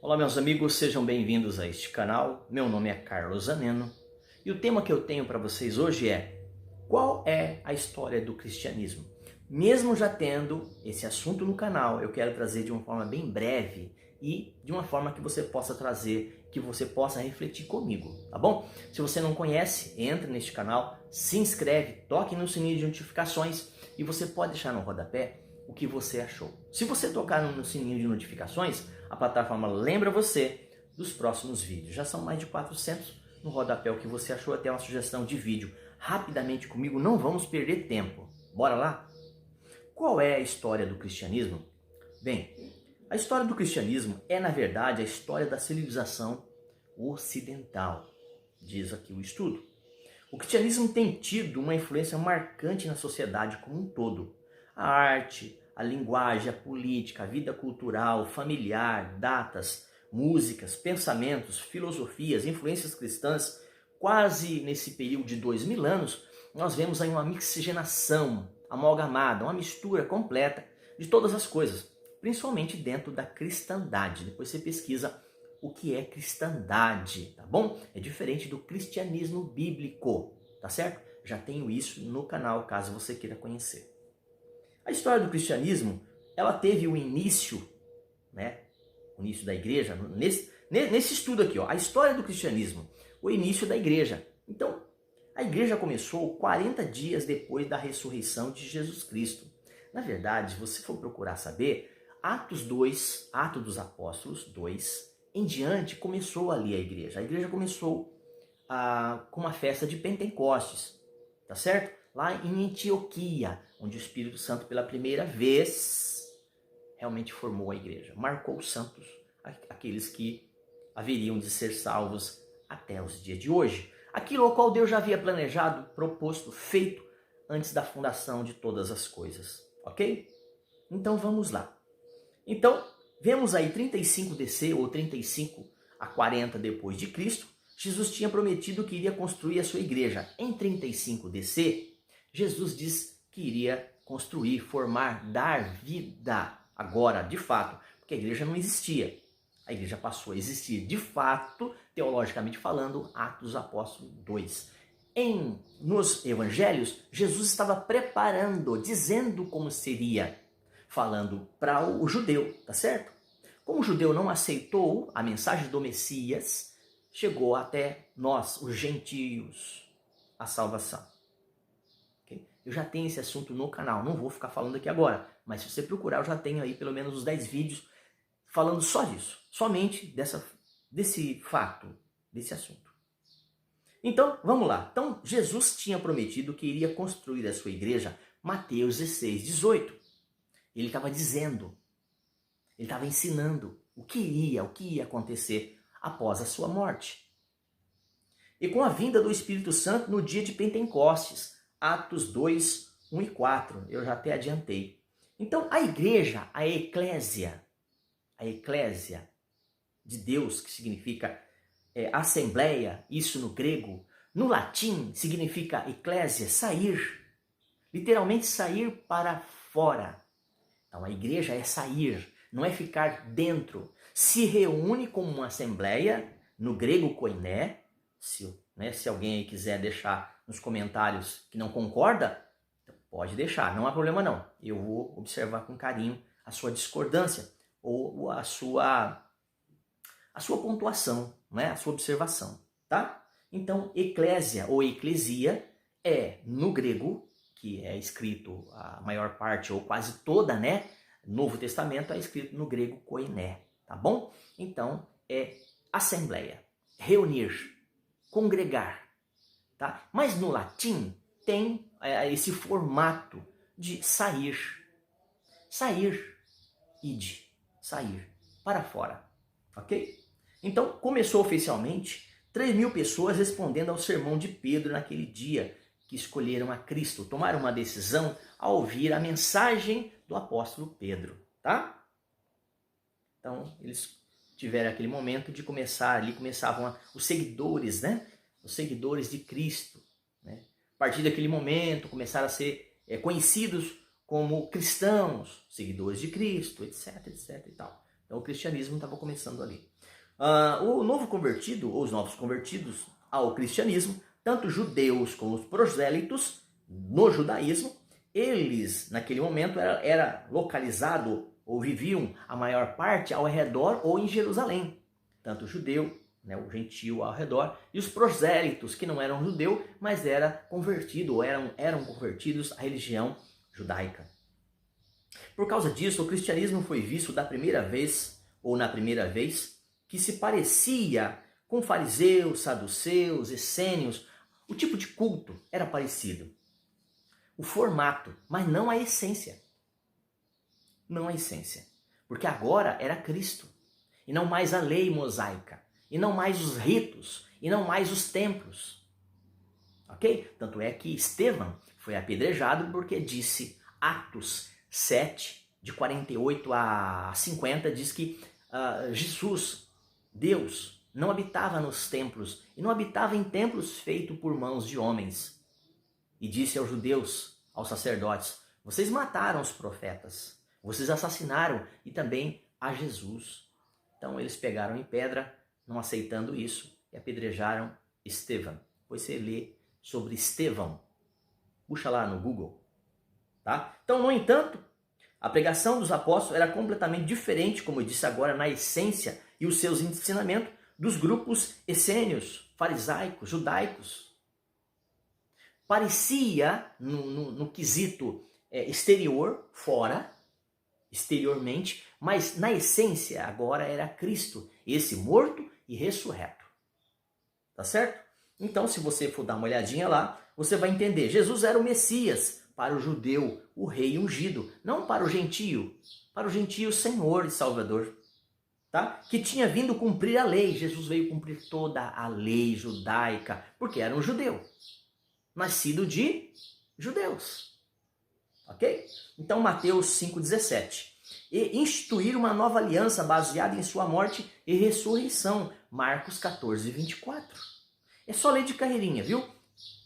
Olá meus amigos, sejam bem-vindos a este canal. Meu nome é Carlos Zaneno e o tema que eu tenho para vocês hoje é: qual é a história do cristianismo? Mesmo já tendo esse assunto no canal, eu quero trazer de uma forma bem breve e de uma forma que você possa trazer, que você possa refletir comigo, tá bom? Se você não conhece, entra neste canal, se inscreve, toque no sininho de notificações e você pode deixar no rodapé o que você achou. Se você tocar no sininho de notificações, a plataforma lembra você dos próximos vídeos. Já são mais de 400 no rodapé o que você achou, até uma sugestão de vídeo. Rapidamente comigo, não vamos perder tempo. Bora lá? Qual é a história do cristianismo? Bem, a história do cristianismo é, na verdade, a história da civilização ocidental, diz aqui o estudo. O cristianismo tem tido uma influência marcante na sociedade como um todo. A arte, a linguagem, a política, a vida cultural, familiar, datas, músicas, pensamentos, filosofias, influências cristãs, quase nesse período de 2000 anos, nós vemos aí uma mixigenação amalgamada, uma mistura completa de todas as coisas, principalmente dentro da cristandade. Depois você pesquisa o que é cristandade, tá bom? É diferente do cristianismo bíblico, tá certo? Já tenho isso no canal, caso você queira conhecer. A história do cristianismo, ela teve o início, né? O início da igreja, nesse estudo aqui, ó, a história do cristianismo, o início da igreja. Então, a igreja começou 40 dias depois da ressurreição de Jesus Cristo. Na verdade, se você for procurar saber, Atos 2, Atos dos Apóstolos 2, em diante, começou ali a igreja. A igreja começou com uma festa de Pentecostes, tá certo? Lá em Antioquia, onde o Espírito Santo pela primeira vez realmente formou a igreja. Marcou os santos, aqueles que haveriam de ser salvos até os dias de hoje. Aquilo ao qual Deus já havia planejado, proposto, feito antes da fundação de todas as coisas, ok? Então vamos lá. Então, vemos aí 35 DC ou 35 a 40 depois de Cristo, Jesus tinha prometido que iria construir a sua igreja. Em 35 DC, Jesus diz que iria construir, formar, dar vida agora, de fato, porque a igreja não existia. A igreja passou a existir, de fato, teologicamente falando, Atos dos Apóstolos 2. Nos evangelhos, Jesus estava preparando, dizendo como seria, falando para o judeu, tá certo? Como o judeu não aceitou a mensagem do Messias, chegou até nós, os gentios, a salvação. Okay? Eu já tenho esse assunto no canal, não vou ficar falando aqui agora, mas se você procurar, eu já tenho aí pelo menos uns 10 vídeos falando só disso, somente desse fato, desse assunto. Então, vamos lá. Então, Jesus tinha prometido que iria construir a sua igreja, Mateus 16, 18. Ele estava dizendo, ele estava ensinando o que ia acontecer após a sua morte. E com a vinda do Espírito Santo no dia de Pentecostes, Atos 2, 1 e 4, eu já até adiantei. Então a igreja, a eclésia de Deus, que significa assembleia, isso no grego, no latim significa eclésia, sair, literalmente sair para fora. Então a igreja é sair, não é ficar dentro. Se reúne como uma assembleia, no grego koiné. Se alguém aí quiser deixar nos comentários que não concorda, pode deixar, não há problema não. Eu vou observar com carinho a sua discordância ou a sua pontuação, né? A sua observação, tá? Então, eclésia ou eclesia é, no grego, que é escrito a maior parte ou quase toda, né? Novo Testamento é escrito no grego koiné, tá bom? Então, é assembleia, reunir, congregar, tá? Mas no latim tem esse formato de sair, ide, sair, para fora, ok? Então, começou oficialmente 3.000 pessoas respondendo ao sermão de Pedro naquele dia, que escolheram a Cristo, tomaram uma decisão ao ouvir a mensagem do apóstolo Pedro, tá? Então, eles tiveram aquele momento de começar, ali começavam os seguidores, né? Os seguidores de Cristo, né? A partir daquele momento, começaram a ser conhecidos como cristãos, seguidores de Cristo, etc, etc e tal. Então o cristianismo estava começando ali. O novo convertido, ou os novos convertidos ao cristianismo, tanto judeus como os prosélitos no judaísmo, eles naquele momento era localizado ou viviam a maior parte ao redor ou em Jerusalém. Tanto o judeu, né, o gentio ao redor, e os prosélitos, que não eram judeu, mas era convertido ou eram convertidos à religião judaica. Por causa disso, o cristianismo foi visto da primeira vez, ou na primeira vez, que se parecia com fariseus, saduceus, essênios. O tipo de culto era parecido. O formato, mas não a essência. Não a essência. Porque agora era Cristo. E não mais a lei mosaica. E não mais os ritos. E não mais os templos. Ok? Tanto é que Estevão foi apedrejado porque disse, Atos 7, de 48 a 50, diz que Jesus, Deus, não habitava nos templos. E não habitava em templos feitos por mãos de homens. E disse aos judeus, aos sacerdotes, vocês mataram os profetas, vocês assassinaram e também a Jesus. Então eles pegaram em pedra, não aceitando isso, e apedrejaram Estevão. Depois você lê sobre Estevão, puxa lá no Google. Tá? Então, no entanto, a pregação dos apóstolos era completamente diferente, como eu disse agora, na essência e os seus ensinamentos, dos grupos essênios, farisaicos, judaicos. Parecia, no quesito exterior, fora, exteriormente, mas na essência agora era Cristo, esse morto e ressurreto. Tá certo? Então, se você for dar uma olhadinha lá, você vai entender. Jesus era o Messias para o judeu, o rei ungido, não para o gentio Senhor e Salvador. Tá? Que tinha vindo cumprir a lei. Jesus veio cumprir toda a lei judaica, porque era um judeu, nascido de judeus. Ok? Então, Mateus 5,17. E instituir uma nova aliança baseada em sua morte e ressurreição. Marcos 14, 24. É só ler de carreirinha, viu?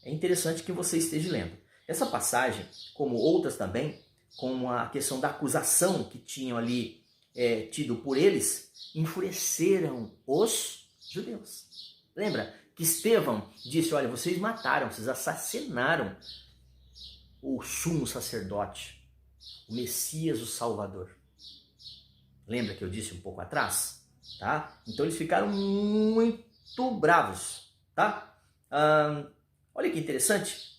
É interessante que você esteja lendo. Essa passagem, como outras também, como a questão da acusação que tinham ali tido por eles, enfureceram os judeus. Lembra que Estevão disse, olha, vocês mataram, vocês assassinaram o sumo sacerdote, o Messias, o Salvador. Lembra que eu disse um pouco atrás? Tá? Então eles ficaram muito bravos. Tá? Olha que interessante.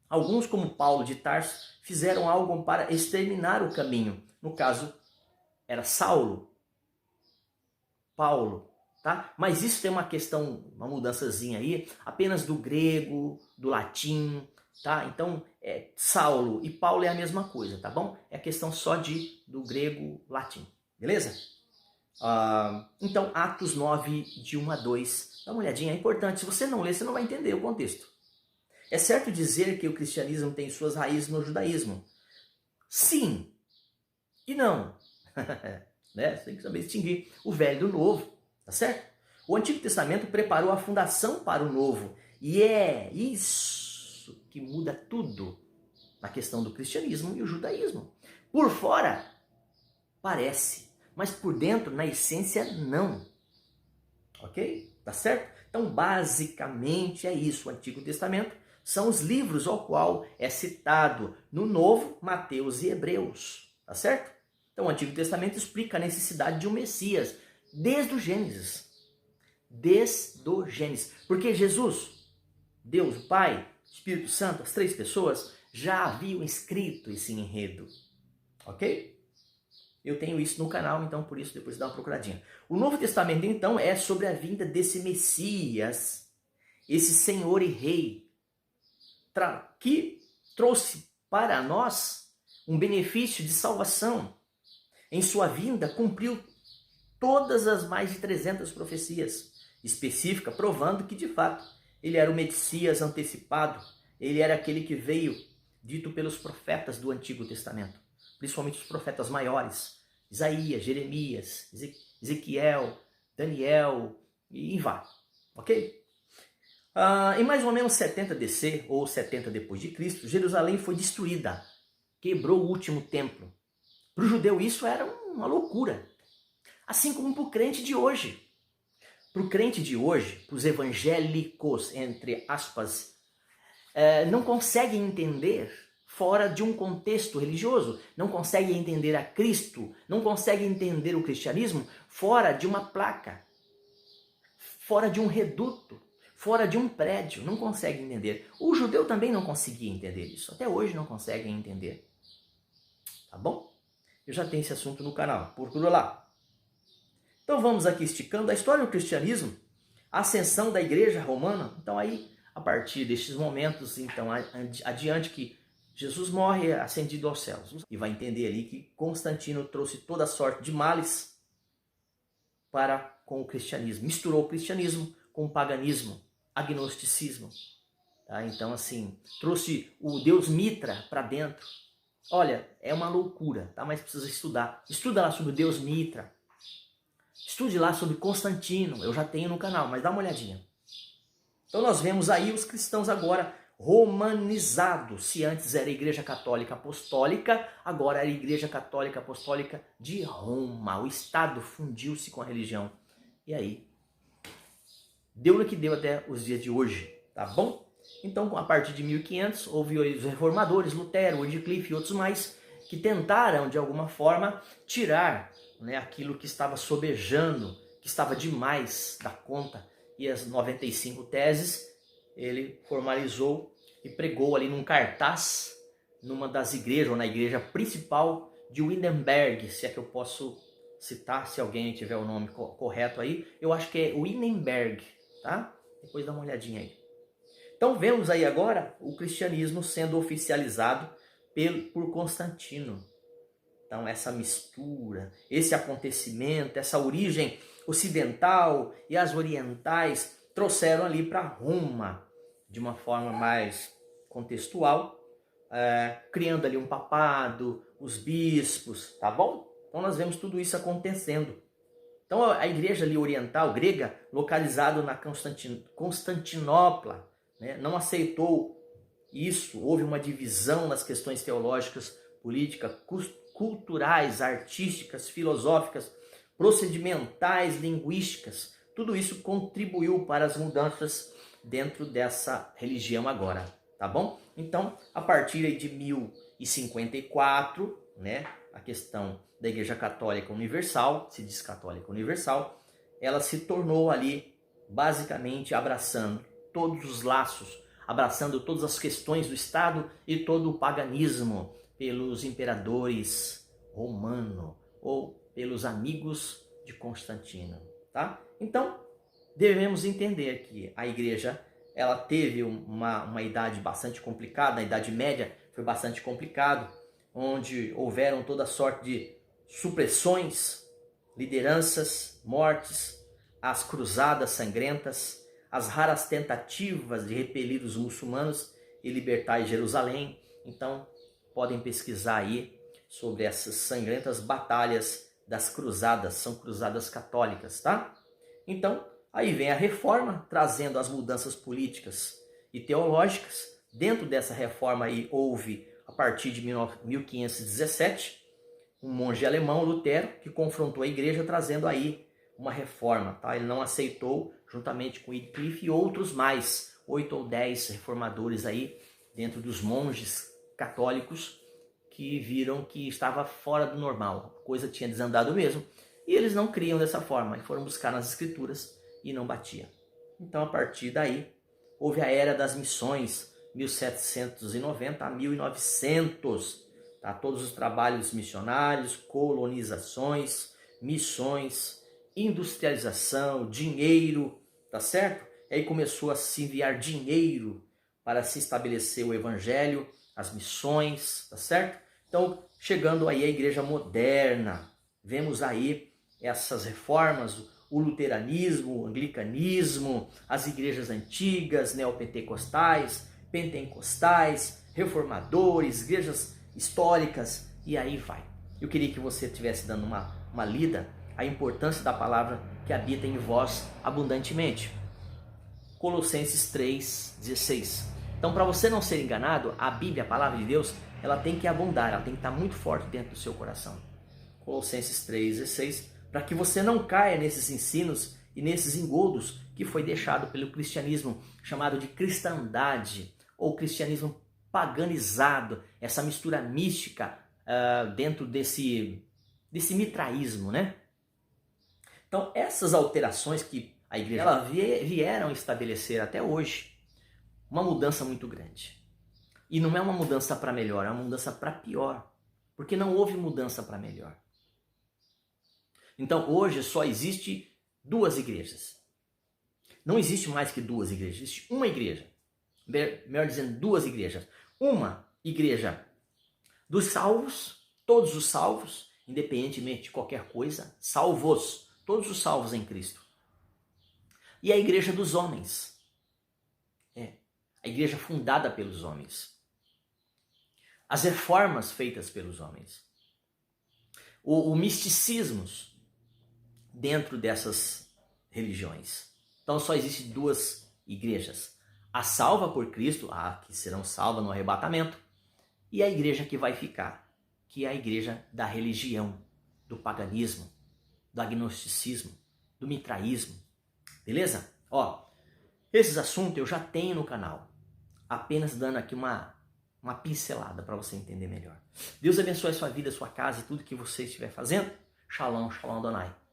Alguns, como Paulo de Tarso, fizeram algo para exterminar o caminho. No caso, era Saulo, Paulo. Tá? Mas isso tem uma questão, uma mudançazinha aí, apenas do grego, do latim. Tá? Então, Saulo e Paulo é a mesma coisa, tá bom? É questão só do grego, latim. Beleza? Então, Atos 9, de 1 a 2. Dá uma olhadinha, é importante. Se você não ler, você não vai entender o contexto. É certo dizer que o cristianismo tem suas raízes no judaísmo? Sim e não. Né? Você tem que saber distinguir o velho do novo, tá certo? O Antigo Testamento preparou a fundação para o Novo. E é isso que muda tudo na questão do cristianismo e o judaísmo. Por fora, parece, mas por dentro, na essência, não. Ok? Tá certo? Então, basicamente é isso. O Antigo Testamento são os livros ao qual é citado no Novo, Mateus e Hebreus. Tá certo? Então, o Antigo Testamento explica a necessidade de um Messias desde o Gênesis. Desde o Gênesis. Porque Jesus, Deus, o Pai, Espírito Santo, as três pessoas, já haviam escrito esse enredo. Ok? Eu tenho isso no canal, então por isso depois dá uma procuradinha. O Novo Testamento, então, é sobre a vinda desse Messias, esse Senhor e Rei, que trouxe para nós um benefício de salvação. Em sua vinda, cumpriu todas as mais de 300 profecias específicas, provando que, de fato, ele era o Messias antecipado. Ele era aquele que veio dito pelos profetas do Antigo Testamento, principalmente os profetas maiores, Isaías, Jeremias, Ezequiel, Daniel e vá, ok? Em mais ou menos 70 DC, ou 70 depois de Cristo, Jerusalém foi destruída, quebrou o último templo. Para o judeu isso era uma loucura. Assim como para o crente de hoje. Para o crente de hoje, para os evangélicos, entre aspas, não conseguem entender fora de um contexto religioso, não conseguem entender a Cristo, não conseguem entender o cristianismo fora de uma placa, fora de um reduto, fora de um prédio, não conseguem entender. O judeu também não conseguia entender isso, até hoje não conseguem entender. Tá bom? Eu já tenho esse assunto no canal, procura lá. Então vamos aqui esticando a história do cristianismo, a ascensão da igreja romana. Então aí, a partir destes momentos, então adiante que Jesus morre ascendido aos céus. E vai entender ali que Constantino trouxe toda sorte de males para com o cristianismo. Misturou o cristianismo com o paganismo, agnosticismo. Tá? Então assim, trouxe o Deus Mitra para dentro. Olha, é uma loucura, tá? Mas precisa estudar. Estuda lá sobre o Deus Mitra. Estude lá sobre Constantino, eu já tenho no canal, mas dá uma olhadinha. Então nós vemos aí os cristãos agora romanizados. Se antes era a Igreja Católica Apostólica, agora era a Igreja Católica Apostólica de Roma. O Estado fundiu-se com a religião. E aí, deu no que deu até os dias de hoje, tá bom? Então, a partir de 1500, houve os reformadores, Lutero, Wycliffe e outros mais, que tentaram, de alguma forma, tirar aquilo que estava sobejando, que estava demais da conta. E as 95 teses, ele formalizou e pregou ali num cartaz, numa das igrejas, ou na igreja principal de Wittenberg, se é que eu posso citar, se alguém tiver o nome correto aí. Eu acho que é Wittenberg, tá? Depois dá uma olhadinha aí. Então vemos aí agora o cristianismo sendo oficializado por Constantino. Então essa mistura, esse acontecimento, essa origem ocidental e as orientais trouxeram ali para Roma de uma forma mais contextual, criando ali um papado, os bispos, tá bom? Então nós vemos tudo isso acontecendo. Então a igreja ali oriental, grega, localizada na Constantinopla, não aceitou isso, houve uma divisão nas questões teológicas, políticas, culturais, artísticas, filosóficas, procedimentais, linguísticas. Tudo isso contribuiu para as mudanças dentro dessa religião agora, tá bom? Então, a partir de 1054, a questão da Igreja Católica Universal, se diz Católica Universal, ela se tornou ali, basicamente, abraçando todos os laços, abraçando todas as questões do Estado e todo o paganismo pelos imperadores romanos ou pelos amigos de Constantino, tá? Então, devemos entender que a igreja, ela teve uma idade bastante complicada, a Idade Média foi bastante complicado, onde houveram toda sorte de supressões, lideranças, mortes, as cruzadas sangrentas, as raras tentativas de repelir os muçulmanos e libertar Jerusalém. Então, podem pesquisar aí sobre essas sangrentas batalhas das cruzadas, são cruzadas católicas, tá? Então, aí vem a reforma, trazendo as mudanças políticas e teológicas. Dentro dessa reforma aí houve, a partir de 1517, um monge alemão, Lutero, que confrontou a igreja, trazendo aí uma reforma, tá? Ele não aceitou, juntamente com Wycliffe e outros mais, 8 ou 10 reformadores aí, dentro dos monges católicos, que viram que estava fora do normal, a coisa tinha desandado mesmo, e eles não criam dessa forma, e foram buscar nas escrituras e não batia. Então, a partir daí, houve a Era das Missões, 1790 a 1900, tá? Todos os trabalhos missionários, colonizações, missões, industrialização, dinheiro, tá certo? E aí começou a se enviar dinheiro para se estabelecer o evangelho, as missões, tá certo? Então, chegando aí a igreja moderna, vemos aí essas reformas, o luteranismo, o anglicanismo, as igrejas antigas, neopentecostais, pentecostais, reformadores, igrejas históricas, e aí vai. Eu queria que você estivesse dando uma lida a importância da palavra que habita em vós abundantemente. Colossenses 3:16. Então, para você não ser enganado, a Bíblia, a palavra de Deus, ela tem que abundar, ela tem que estar muito forte dentro do seu coração. Colossenses 3:16. para que você não caia nesses ensinos e nesses engodos que foi deixado pelo cristianismo chamado de cristandade ou cristianismo paganizado, essa mistura mística dentro desse mitraísmo, né? Então essas alterações que a igreja vieram estabelecer até hoje, uma mudança muito grande. E não é uma mudança para melhor, é uma mudança para pior, porque não houve mudança para melhor. Então hoje só existe duas igrejas. Não existe mais que duas igrejas, existe uma igreja. Melhor dizendo, duas igrejas. Uma igreja dos salvos, todos os salvos, independentemente de qualquer coisa, salvos, todos os salvos em Cristo. E a igreja dos homens. A igreja fundada pelos homens. As reformas feitas pelos homens. O misticismo dentro dessas religiões. Então só existem duas igrejas. A salva por Cristo, que serão salvas no arrebatamento, e a igreja que vai ficar, que é a igreja da religião, do paganismo, do agnosticismo, do mitraísmo. Beleza? Esses assuntos eu já tenho no canal, apenas dando aqui uma pincelada para você entender melhor. Deus abençoe a sua vida, a sua casa e tudo que você estiver fazendo. Shalom, Shalom Adonai.